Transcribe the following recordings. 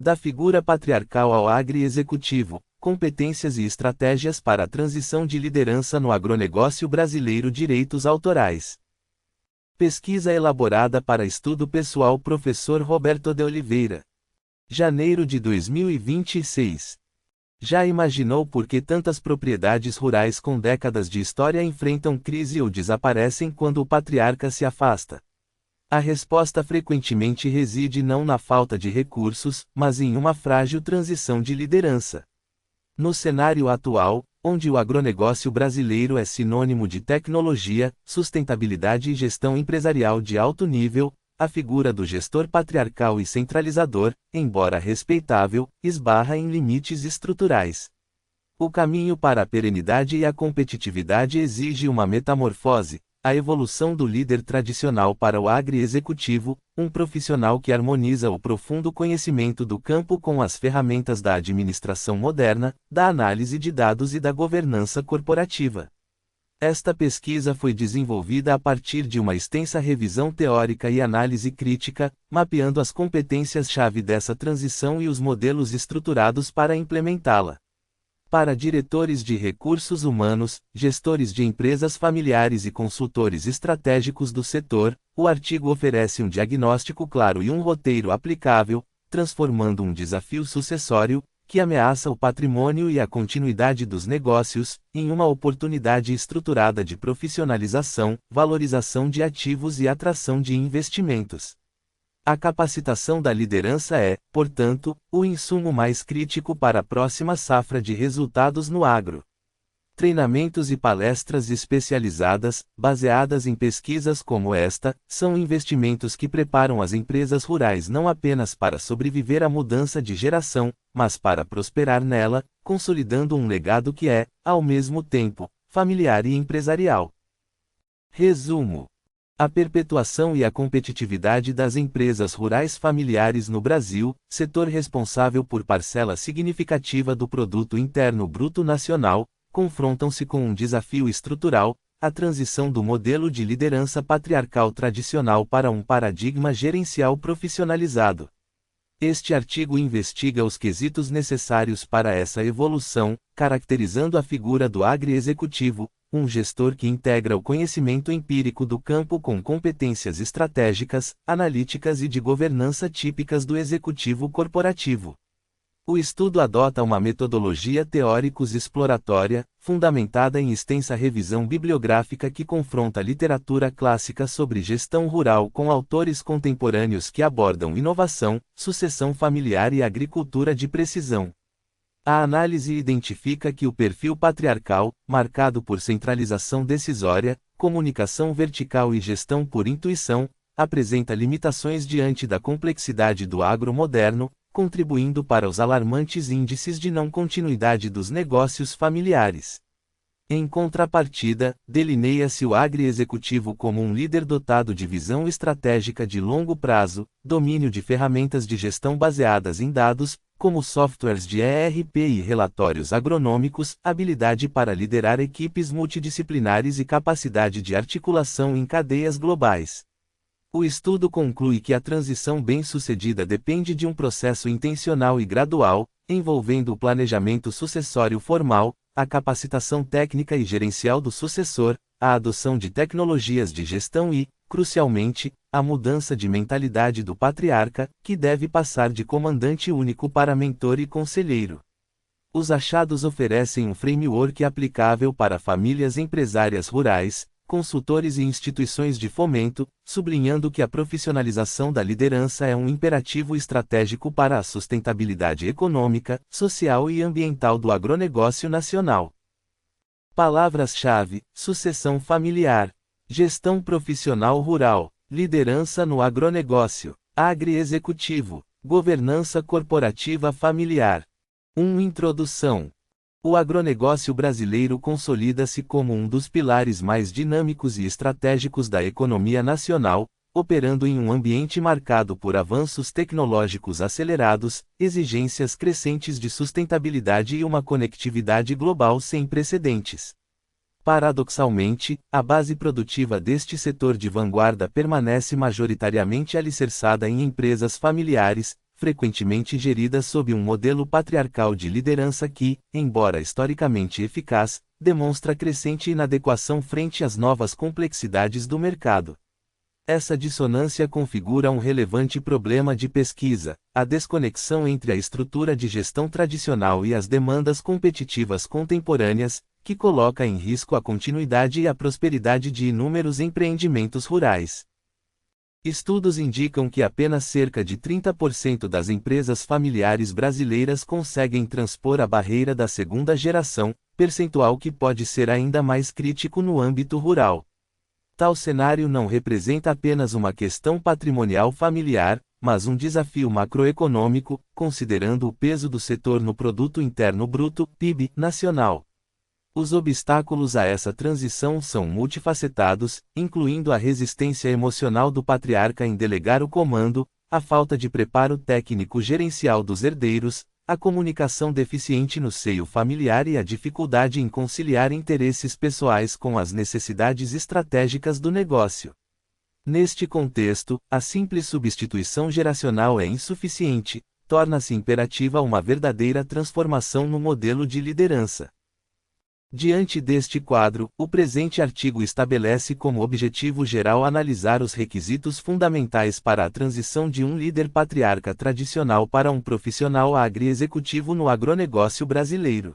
Da figura patriarcal ao agri-executivo, competências e estratégias para a transição de liderança no agronegócio brasileiro. Direitos autorais. Pesquisa elaborada para estudo pessoal. Professor Roberto de Oliveira. Janeiro de 2026. Já imaginou por que tantas propriedades rurais com décadas de história enfrentam crise ou desaparecem quando o patriarca se afasta? A resposta frequentemente reside não na falta de recursos, mas em uma frágil transição de liderança. No cenário atual, onde o agronegócio brasileiro é sinônimo de tecnologia, sustentabilidade e gestão empresarial de alto nível, a figura do gestor patriarcal e centralizador, embora respeitável, esbarra em limites estruturais. O caminho para a perenidade e a competitividade exige uma metamorfose, a evolução do líder tradicional para o agri-executivo, um profissional que harmoniza o profundo conhecimento do campo com as ferramentas da administração moderna, da análise de dados e da governança corporativa. Esta pesquisa foi desenvolvida a partir de uma extensa revisão teórica e análise crítica, mapeando as competências-chave dessa transição e os modelos estruturados para implementá-la. Para diretores de recursos humanos, gestores de empresas familiares e consultores estratégicos do setor, o artigo oferece um diagnóstico claro e um roteiro aplicável, transformando um desafio sucessório, que ameaça o patrimônio e a continuidade dos negócios, em uma oportunidade estruturada de profissionalização, valorização de ativos e atração de investimentos. A capacitação da liderança é, portanto, o insumo mais crítico para a próxima safra de resultados no agro. Treinamentos e palestras especializadas, baseadas em pesquisas como esta, são investimentos que preparam as empresas rurais não apenas para sobreviver à mudança de geração, mas para prosperar nela, consolidando um legado que é, ao mesmo tempo, familiar e empresarial. Resumo: a perpetuação e a competitividade das empresas rurais familiares no Brasil, setor responsável por parcela significativa do produto interno bruto nacional, confrontam-se com um desafio estrutural, a transição do modelo de liderança patriarcal tradicional para um paradigma gerencial profissionalizado. Este artigo investiga os quesitos necessários para essa evolução, caracterizando a figura do agri-executivo, um gestor que integra o conhecimento empírico do campo com competências estratégicas, analíticas e de governança típicas do executivo corporativo. O estudo adota uma metodologia teóricos-exploratória, fundamentada em extensa revisão bibliográfica que confronta literatura clássica sobre gestão rural com autores contemporâneos que abordam inovação, sucessão familiar e agricultura de precisão. A análise identifica que o perfil patriarcal, marcado por centralização decisória, comunicação vertical e gestão por intuição, apresenta limitações diante da complexidade do agro moderno, contribuindo para os alarmantes índices de não continuidade dos negócios familiares. Em contrapartida, delineia-se o agri-executivo como um líder dotado de visão estratégica de longo prazo, domínio de ferramentas de gestão baseadas em dados, como softwares de ERP e relatórios agronômicos, habilidade para liderar equipes multidisciplinares e capacidade de articulação em cadeias globais. O estudo conclui que a transição bem-sucedida depende de um processo intencional e gradual, envolvendo o planejamento sucessório formal, a capacitação técnica e gerencial do sucessor, a adoção de tecnologias de gestão e, crucialmente, a mudança de mentalidade do patriarca, que deve passar de comandante único para mentor e conselheiro. Os achados oferecem um framework aplicável para famílias empresárias rurais, consultores e instituições de fomento, sublinhando que a profissionalização da liderança é um imperativo estratégico para a sustentabilidade econômica, social e ambiental do agronegócio nacional. Palavras-chave: sucessão familiar, gestão profissional rural, liderança no agronegócio, agri-executivo, governança corporativa familiar. Introdução. O agronegócio brasileiro consolida-se como um dos pilares mais dinâmicos e estratégicos da economia nacional, operando em um ambiente marcado por avanços tecnológicos acelerados, exigências crescentes de sustentabilidade e uma conectividade global sem precedentes. Paradoxalmente, a base produtiva deste setor de vanguarda permanece majoritariamente alicerçada em empresas familiares, frequentemente gerida sob um modelo patriarcal de liderança que, embora historicamente eficaz, demonstra crescente inadequação frente às novas complexidades do mercado. Essa dissonância configura um relevante problema de pesquisa, a desconexão entre a estrutura de gestão tradicional e as demandas competitivas contemporâneas, que coloca em risco a continuidade e a prosperidade de inúmeros empreendimentos rurais. Estudos indicam que apenas cerca de 30% das empresas familiares brasileiras conseguem transpor a barreira da segunda geração, percentual que pode ser ainda mais crítico no âmbito rural. Tal cenário não representa apenas uma questão patrimonial familiar, mas um desafio macroeconômico, considerando o peso do setor no Produto Interno Bruto, PIB, nacional. Os obstáculos a essa transição são multifacetados, incluindo a resistência emocional do patriarca em delegar o comando, a falta de preparo técnico-gerencial dos herdeiros, a comunicação deficiente no seio familiar e a dificuldade em conciliar interesses pessoais com as necessidades estratégicas do negócio. Neste contexto, a simples substituição geracional é insuficiente, torna-se imperativa uma verdadeira transformação no modelo de liderança. Diante deste quadro, o presente artigo estabelece como objetivo geral analisar os requisitos fundamentais para a transição de um líder patriarca tradicional para um profissional agri-executivo no agronegócio brasileiro.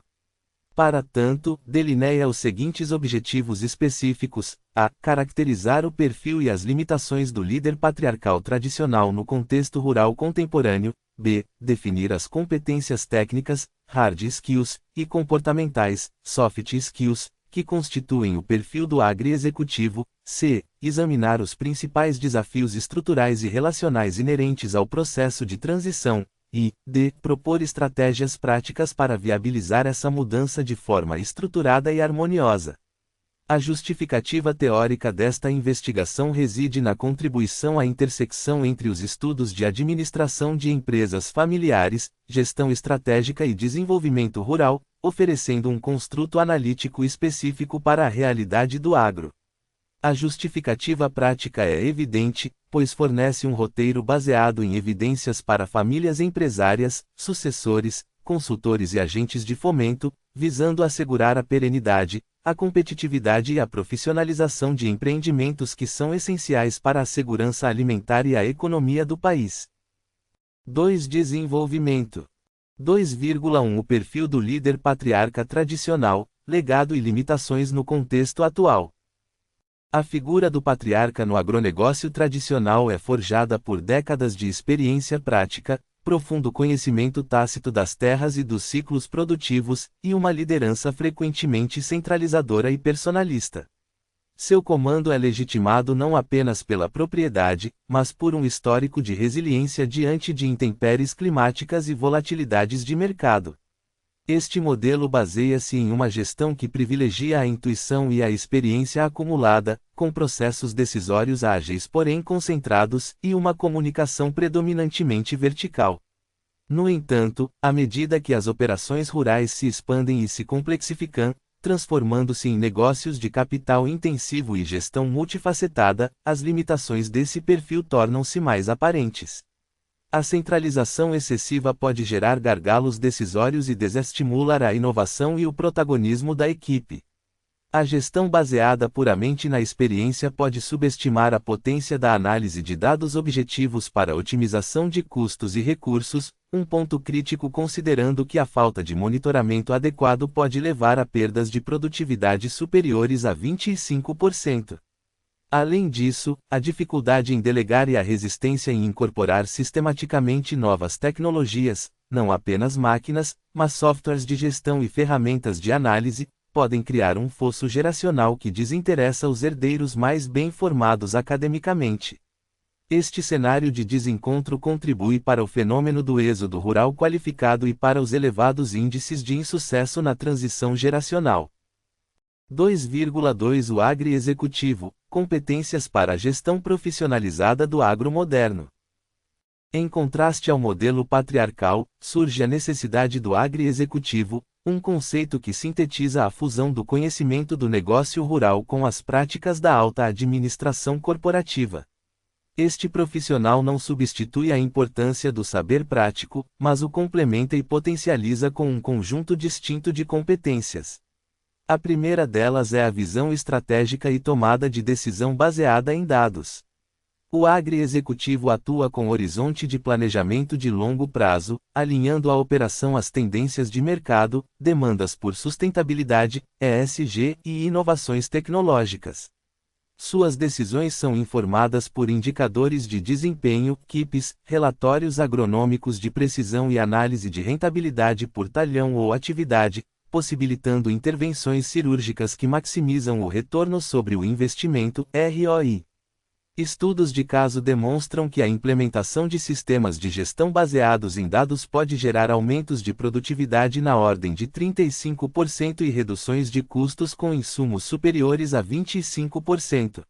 Para tanto, delineia os seguintes objetivos específicos: a. Caracterizar o perfil e as limitações do líder patriarcal tradicional no contexto rural contemporâneo. B. Definir as competências técnicas, hard skills, e comportamentais, soft skills, que constituem o perfil do agri-executivo. C. Examinar os principais desafios estruturais e relacionais inerentes ao processo de transição. E, D. Propor estratégias práticas para viabilizar essa mudança de forma estruturada e harmoniosa. A justificativa teórica desta investigação reside na contribuição à intersecção entre os estudos de administração de empresas familiares, gestão estratégica e desenvolvimento rural, oferecendo um construto analítico específico para a realidade do agro. A justificativa prática é evidente, pois fornece um roteiro baseado em evidências para famílias empresárias, sucessores, consultores e agentes de fomento, visando assegurar a perenidade, a competitividade e a profissionalização de empreendimentos que são essenciais para a segurança alimentar e a economia do país. 2. Desenvolvimento. 2,1 O perfil do líder patriarca tradicional, legado e limitações no contexto atual. A figura do patriarca no agronegócio tradicional é forjada por décadas de experiência prática, profundo conhecimento tácito das terras e dos ciclos produtivos, e uma liderança frequentemente centralizadora e personalista. Seu comando é legitimado não apenas pela propriedade, mas por um histórico de resiliência diante de intempéries climáticas e volatilidades de mercado. Este modelo baseia-se em uma gestão que privilegia a intuição e a experiência acumulada, com processos decisórios ágeis porém concentrados, e uma comunicação predominantemente vertical. No entanto, à medida que as operações rurais se expandem e se complexificam, transformando-se em negócios de capital intensivo e gestão multifacetada, as limitações desse perfil tornam-se mais aparentes. A centralização excessiva pode gerar gargalos decisórios e desestimular a inovação e o protagonismo da equipe. A gestão baseada puramente na experiência pode subestimar a potência da análise de dados objetivos para otimização de custos e recursos, um ponto crítico considerando que a falta de monitoramento adequado pode levar a perdas de produtividade superiores a 25%. Além disso, a dificuldade em delegar e a resistência em incorporar sistematicamente novas tecnologias, não apenas máquinas, mas softwares de gestão e ferramentas de análise, podem criar um fosso geracional que desinteressa os herdeiros mais bem formados academicamente. Este cenário de desencontro contribui para o fenômeno do êxodo rural qualificado e para os elevados índices de insucesso na transição geracional. 2,2 O agri-executivo, competências para a gestão profissionalizada do agro moderno. Em contraste ao modelo patriarcal, surge a necessidade do agri-executivo, um conceito que sintetiza a fusão do conhecimento do negócio rural com as práticas da alta administração corporativa. Este profissional não substitui a importância do saber prático, mas o complementa e potencializa com um conjunto distinto de competências. A primeira delas é a visão estratégica e tomada de decisão baseada em dados. O agri-executivo atua com horizonte de planejamento de longo prazo, alinhando a operação às tendências de mercado, demandas por sustentabilidade, ESG e inovações tecnológicas. Suas decisões são informadas por indicadores de desempenho, KPIs, relatórios agronômicos de precisão e análise de rentabilidade por talhão ou atividade, possibilitando intervenções cirúrgicas que maximizam o retorno sobre o investimento, ROI. Estudos de caso demonstram que a implementação de sistemas de gestão baseados em dados pode gerar aumentos de produtividade na ordem de 35% e reduções de custos com insumos superiores a 25%.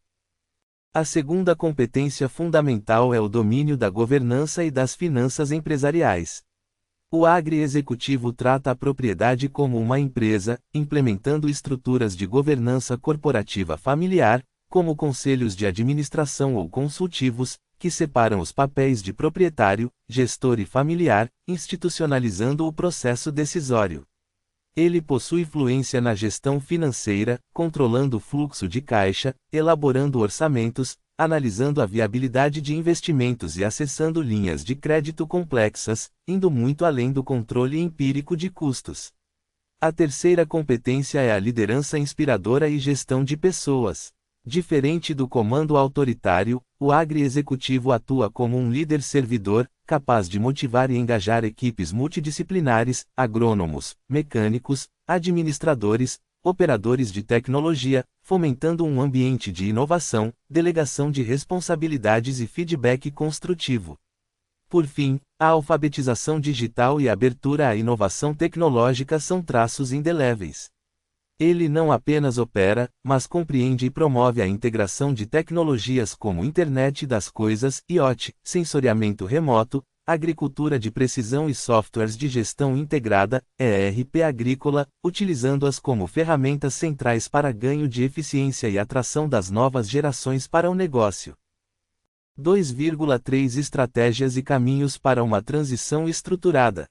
A segunda competência fundamental é o domínio da governança e das finanças empresariais. O agri-executivo trata a propriedade como uma empresa, implementando estruturas de governança corporativa familiar, como conselhos de administração ou consultivos, que separam os papéis de proprietário, gestor e familiar, institucionalizando o processo decisório. Ele possui fluência na gestão financeira, controlando o fluxo de caixa, elaborando orçamentos, analisando a viabilidade de investimentos e acessando linhas de crédito complexas, indo muito além do controle empírico de custos. A terceira competência é a liderança inspiradora e gestão de pessoas. Diferente do comando autoritário, o agri-executivo atua como um líder servidor, capaz de motivar e engajar equipes multidisciplinares, agrônomos, mecânicos, administradores, operadores de tecnologia, fomentando um ambiente de inovação, delegação de responsabilidades e feedback construtivo. Por fim, a alfabetização digital e a abertura à inovação tecnológica são traços indeléveis. Ele não apenas opera, mas compreende e promove a integração de tecnologias como Internet das Coisas, IoT, sensoriamento remoto, agricultura de precisão e softwares de gestão integrada, ERP agrícola, utilizando-as como ferramentas centrais para ganho de eficiência e atração das novas gerações para o negócio. 2,3 Estratégias e caminhos para uma transição estruturada.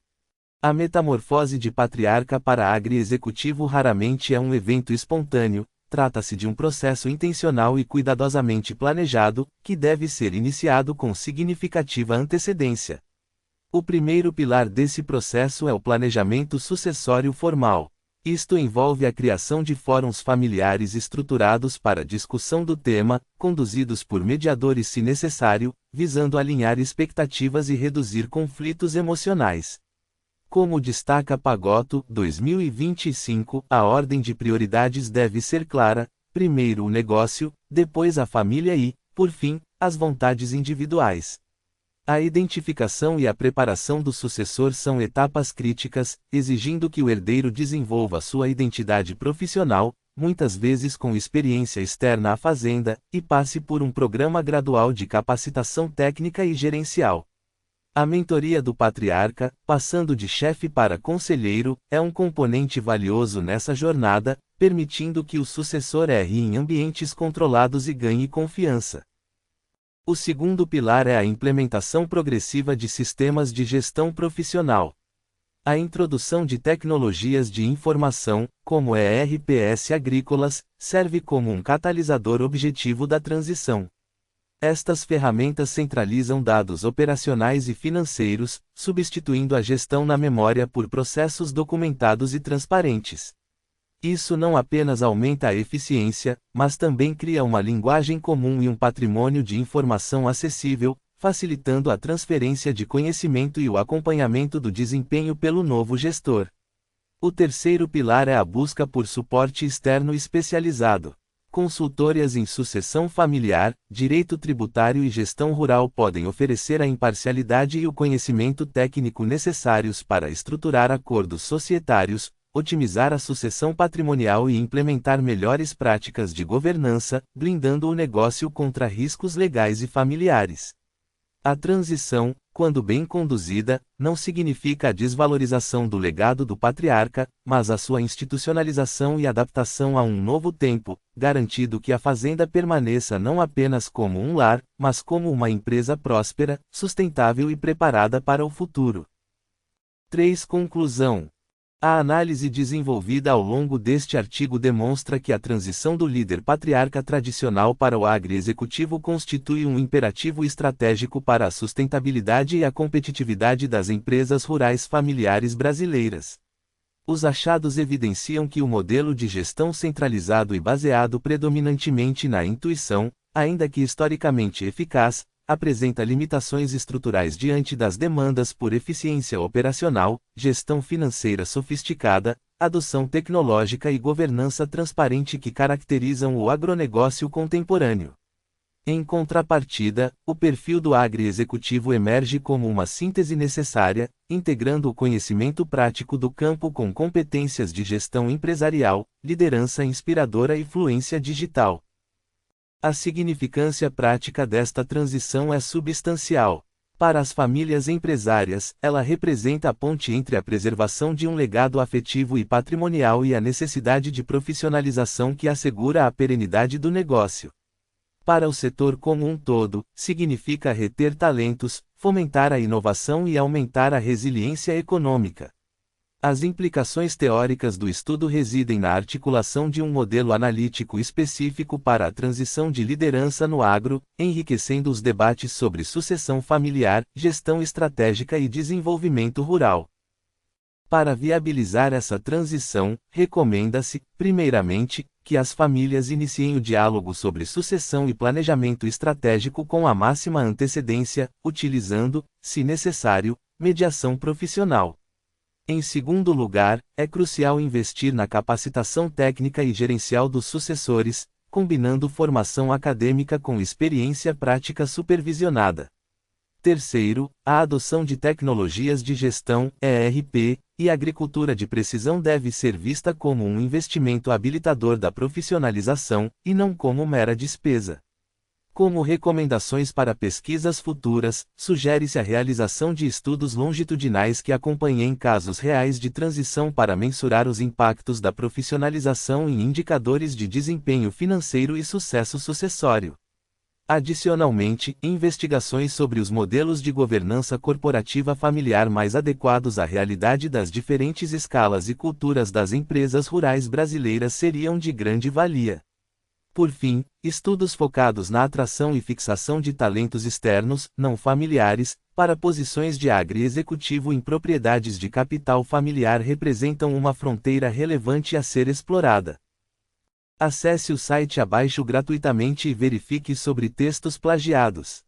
A metamorfose de patriarca para agri-executivo raramente é um evento espontâneo, trata-se de um processo intencional e cuidadosamente planejado, que deve ser iniciado com significativa antecedência. O primeiro pilar desse processo é o planejamento sucessório formal. Isto envolve a criação de fóruns familiares estruturados para discussão do tema, conduzidos por mediadores se necessário, visando alinhar expectativas e reduzir conflitos emocionais. Como destaca Pagotto, 2025, a ordem de prioridades deve ser clara: primeiro o negócio, depois a família e, por fim, as vontades individuais. A identificação e a preparação do sucessor são etapas críticas, exigindo que o herdeiro desenvolva sua identidade profissional, muitas vezes com experiência externa à fazenda, e passe por um programa gradual de capacitação técnica e gerencial. A mentoria do patriarca, passando de chefe para conselheiro, é um componente valioso nessa jornada, permitindo que o sucessor erre em ambientes controlados e ganhe confiança. O segundo pilar é a implementação progressiva de sistemas de gestão profissional. A introdução de tecnologias de informação, como ERPs agrícolas, serve como um catalisador objetivo da transição. Estas ferramentas centralizam dados operacionais e financeiros, substituindo a gestão na memória por processos documentados e transparentes. Isso não apenas aumenta a eficiência, mas também cria uma linguagem comum e um patrimônio de informação acessível, facilitando a transferência de conhecimento e o acompanhamento do desempenho pelo novo gestor. O terceiro pilar é a busca por suporte externo especializado. Consultorias em sucessão familiar, direito tributário e gestão rural podem oferecer a imparcialidade e o conhecimento técnico necessários para estruturar acordos societários, otimizar a sucessão patrimonial e implementar melhores práticas de governança, blindando o negócio contra riscos legais e familiares. A transição, quando bem conduzida, não significa a desvalorização do legado do patriarca, mas a sua institucionalização e adaptação a um novo tempo, garantindo que a fazenda permaneça não apenas como um lar, mas como uma empresa próspera, sustentável e preparada para o futuro. 3. Conclusão. A análise desenvolvida ao longo deste artigo demonstra que a transição do líder patriarca tradicional para o agri-executivo constitui um imperativo estratégico para a sustentabilidade e a competitividade das empresas rurais familiares brasileiras. Os achados evidenciam que o modelo de gestão centralizado e baseado predominantemente na intuição, ainda que historicamente eficaz, apresenta limitações estruturais diante das demandas por eficiência operacional, gestão financeira sofisticada, adoção tecnológica e governança transparente que caracterizam o agronegócio contemporâneo. Em contrapartida, o perfil do agri-executivo emerge como uma síntese necessária, integrando o conhecimento prático do campo com competências de gestão empresarial, liderança inspiradora e fluência digital. A significância prática desta transição é substancial. Para as famílias empresárias, ela representa a ponte entre a preservação de um legado afetivo e patrimonial e a necessidade de profissionalização que assegura a perenidade do negócio. Para o setor como um todo, significa reter talentos, fomentar a inovação e aumentar a resiliência econômica. As implicações teóricas do estudo residem na articulação de um modelo analítico específico para a transição de liderança no agro, enriquecendo os debates sobre sucessão familiar, gestão estratégica e desenvolvimento rural. Para viabilizar essa transição, recomenda-se, primeiramente, que as famílias iniciem o diálogo sobre sucessão e planejamento estratégico com a máxima antecedência, utilizando, se necessário, mediação profissional. Em segundo lugar, é crucial investir na capacitação técnica e gerencial dos sucessores, combinando formação acadêmica com experiência prática supervisionada. Terceiro, a adoção de tecnologias de gestão, ERP, e agricultura de precisão deve ser vista como um investimento habilitador da profissionalização, e não como mera despesa. Como recomendações para pesquisas futuras, sugere-se a realização de estudos longitudinais que acompanhem casos reais de transição para mensurar os impactos da profissionalização em indicadores de desempenho financeiro e sucesso sucessório. Adicionalmente, investigações sobre os modelos de governança corporativa familiar mais adequados à realidade das diferentes escalas e culturas das empresas rurais brasileiras seriam de grande valia. Por fim, estudos focados na atração e fixação de talentos externos, não familiares, para posições de agri-executivo em propriedades de capital familiar representam uma fronteira relevante a ser explorada. Acesse o site abaixo gratuitamente e verifique sobre textos plagiados.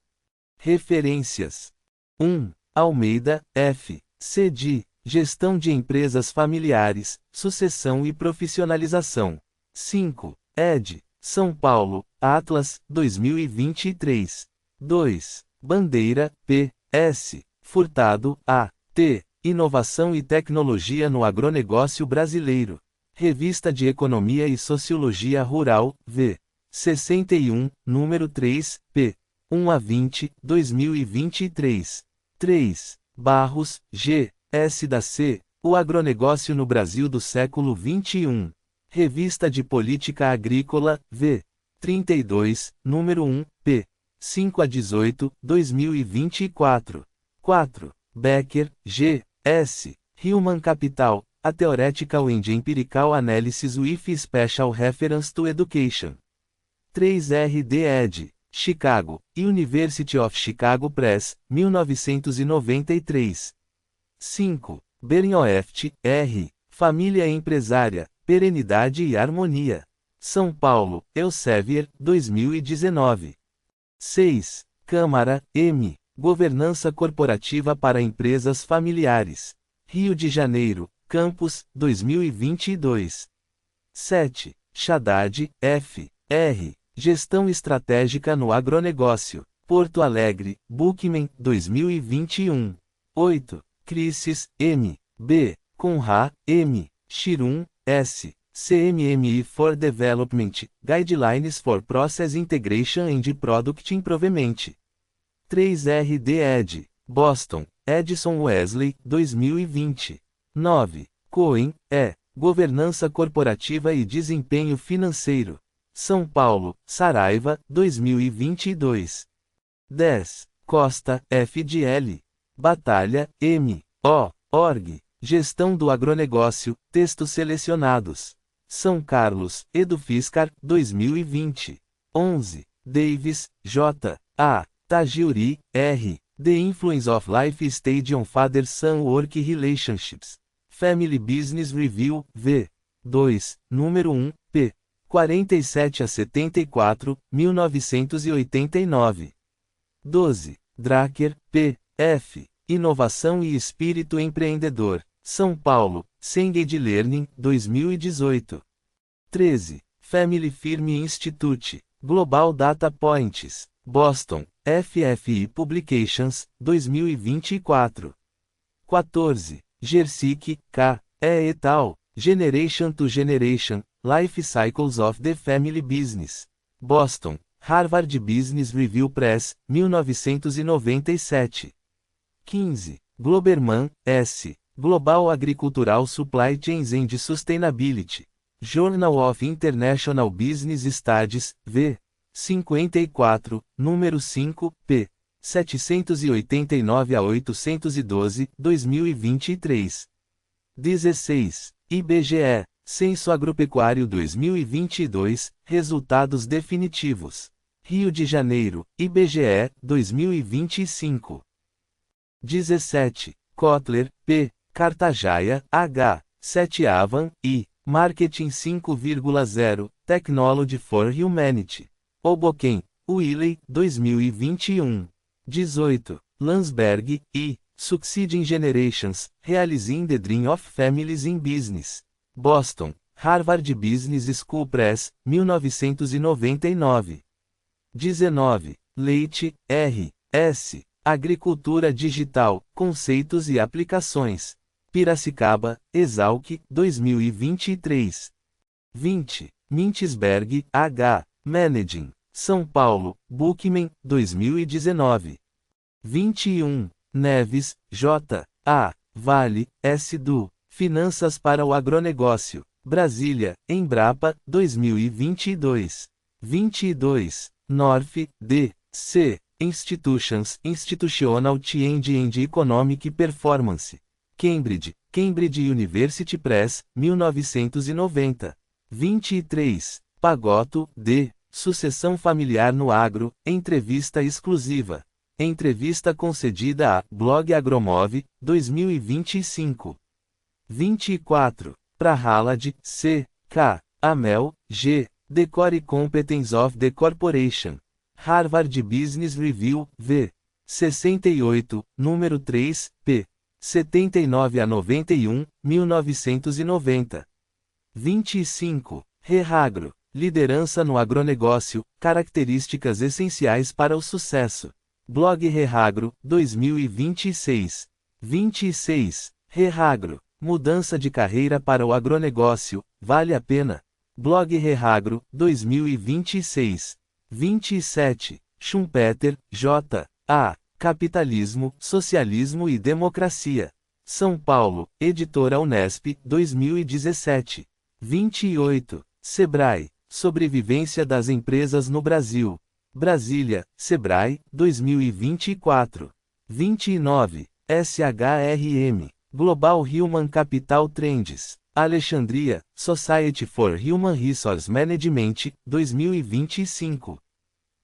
Referências: 1. Almeida, F. C.D. Gestão de Empresas Familiares, Sucessão e Profissionalização. 5. Ed. São Paulo, Atlas, 2023. 2. Bandeira, P. S. Furtado, A. T. Inovação e Tecnologia no Agronegócio Brasileiro. Revista de Economia e Sociologia Rural, V. 61, número 3, p. 1 a 20, 2023. 3. Barros, G. S. da C. O Agronegócio no Brasil do Século XXI. Revista de Política Agrícola, V. 32, número 1, p. 5 a 18, 2024. 4. Becker, G. S. Human Capital, A Theoretical and Empirical Analysis with Special Reference to Education. 3. R.D. ed. Chicago, University of Chicago Press, 1993. 5. Bernhoeft, R. Família Empresária, Perenidade e Harmonia. São Paulo, Elsevier, 2019. 6. Câmara, M. Governança Corporativa para Empresas Familiares. Rio de Janeiro, Campus, 2022. 7. Haddad, F. R. Gestão Estratégica no Agronegócio. Porto Alegre, Bookman, 2021. 8. Crisis, M. B. Conra, M. Chirum, S. CMMI for Development, Guidelines for Process Integration and Product Improvement. 3RD Ed. Boston, Edison Wesley, 2020. 9. Cohen, E. Governança Corporativa e Desempenho Financeiro. São Paulo, Saraiva, 2022. 10. Costa, FDL. Batalha, M. O. Org. Gestão do Agronegócio, textos selecionados. São Carlos, Edufiscar, 2020. 11. Davis, J. A. Tagiuri, R. The Influence of Life Stage on Father-Son Work Relationships. Family Business Review, V. 2, número 1, p. 47 a 74, 1989. 12. Drucker, P. F. Inovação e Espírito Empreendedor. São Paulo, Cengage Learning, 2018. 13. Family Firm Institute. Global Data Points. Boston, FFI Publications, 2024. 14. Gersic, K. E. et al. Generation to Generation, Life Cycles of the Family Business. Boston, Harvard Business Review Press, 1997. 15. Globerman, S. Global Agricultural Supply Chains and Sustainability. Journal of International Business Studies, V. 54, número 5, p. 789 a 812, 2023. 16. IBGE, Censo Agropecuário 2022, Resultados Definitivos. Rio de Janeiro, IBGE, 2025. 17. Kotler, P. Cartajaia, H. 7 Avan, I. Marketing 5.0, Technology for Humanity. Hoboken, Wiley, 2021. 18. Landsberg, I. Succeeding Generations, Realizing the Dream of Families in Business. Boston, Harvard Business School Press, 1999. 19. Leite, R. S. Agricultura Digital, Conceitos e Aplicações. Piracicaba, Exalc, 2023. 20. Mintzberg, H. Managing. São Paulo, Bookman, 2019. 21. Neves, J. A. Vale, S. Do. Finanças para o Agronegócio. Brasília, Embrapa, 2022. 22. North, D. C. Institutions, Institutional Change and Economic Performance. Cambridge, Cambridge University Press, 1990. 23. Pagotto, D. Sucessão Familiar no Agro, Entrevista Exclusiva. Entrevista concedida a Blog Agromov, 2025. 24. Prahalad, C. K. Amel, G. The Core Competence of the Corporation. Harvard Business Review, V. 68, número 3, p. 79 a 91, 1990. 25. Rehagro. Liderança no agronegócio, características essenciais para o sucesso. Blog Rehagro, 2026. 26. Rehagro. Mudança de carreira para o agronegócio, vale a pena. Blog Rehagro, 2026. 27. Schumpeter, J. A. Capitalismo, Socialismo e Democracia. São Paulo, Editora Unesp, 2017. 28. Sebrae. Sobrevivência das empresas no Brasil. Brasília, Sebrae, 2024. 29. SHRM. Global Human Capital Trends. Alexandria, Society for Human Resource Management, 2025.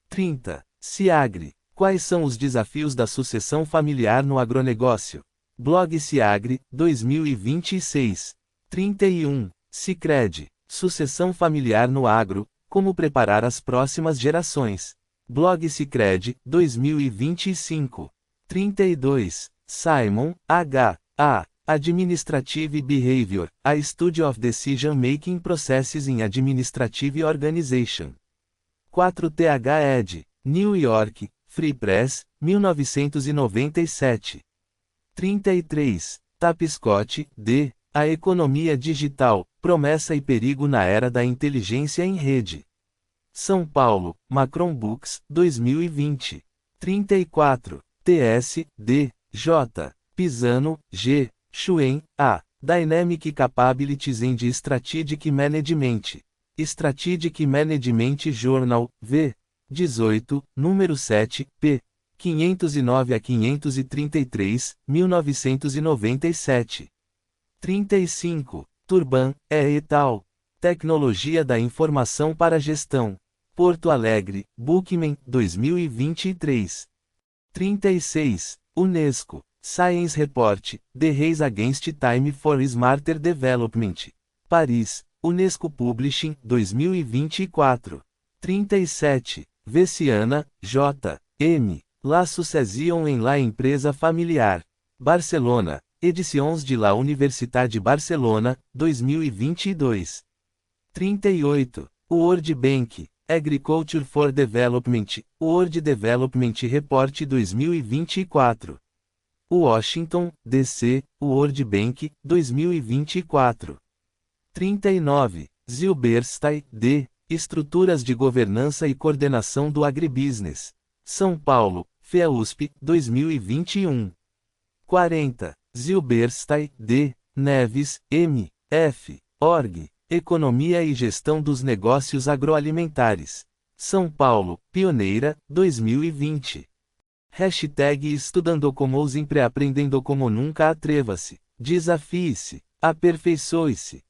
30. Ciagre. Quais são os desafios da sucessão familiar no agronegócio? Blog Ciagre, 2026. 31. Sicredi. Sucessão familiar no agro, como preparar as próximas gerações. Blog Sicredi, 2025. 32. Simon, H. A. Administrative Behavior, a Study of Decision Making Processes in Administrative Organization. 4th ed. New York, Free Press, 1997. 33. Tapscott, D. A Economia Digital, Promessa e Perigo na Era da Inteligência em Rede. São Paulo, Macron Books, 2020. 34. TS, D, J. Pisano, G. Schuen, A. Dynamic Capabilities and Strategic Management. Strategic Management Journal, V. 18, número 7, p. 509 a 533, 1997. 35. Turban, E. et. Tecnologia da Informação para Gestão. Porto Alegre, Bookman, 2023. 36. Unesco. Science Report, The Race Against Time for Smarter Development. Paris, Unesco Publishing, 2024. 37. Veciana, J. M. La Succession en la Empresa Familiar. Barcelona, Edições de la Universidade Barcelona, 2022. 38. World Bank, Agriculture for Development, World Development Report 2024. Washington, D.C., World Bank, 2024. 39. Zilberstein, D. Estruturas de Governança e Coordenação do Agribusiness. São Paulo, FEUSP, 2021. 40. Zilberstein, D. Neves, M. F. Org. Economia e Gestão dos Negócios Agroalimentares. São Paulo, Pioneira, 2020. Hashtag Estudando como sempre aprendendo como nunca. Atreva-se, desafie-se, aperfeiçoe-se.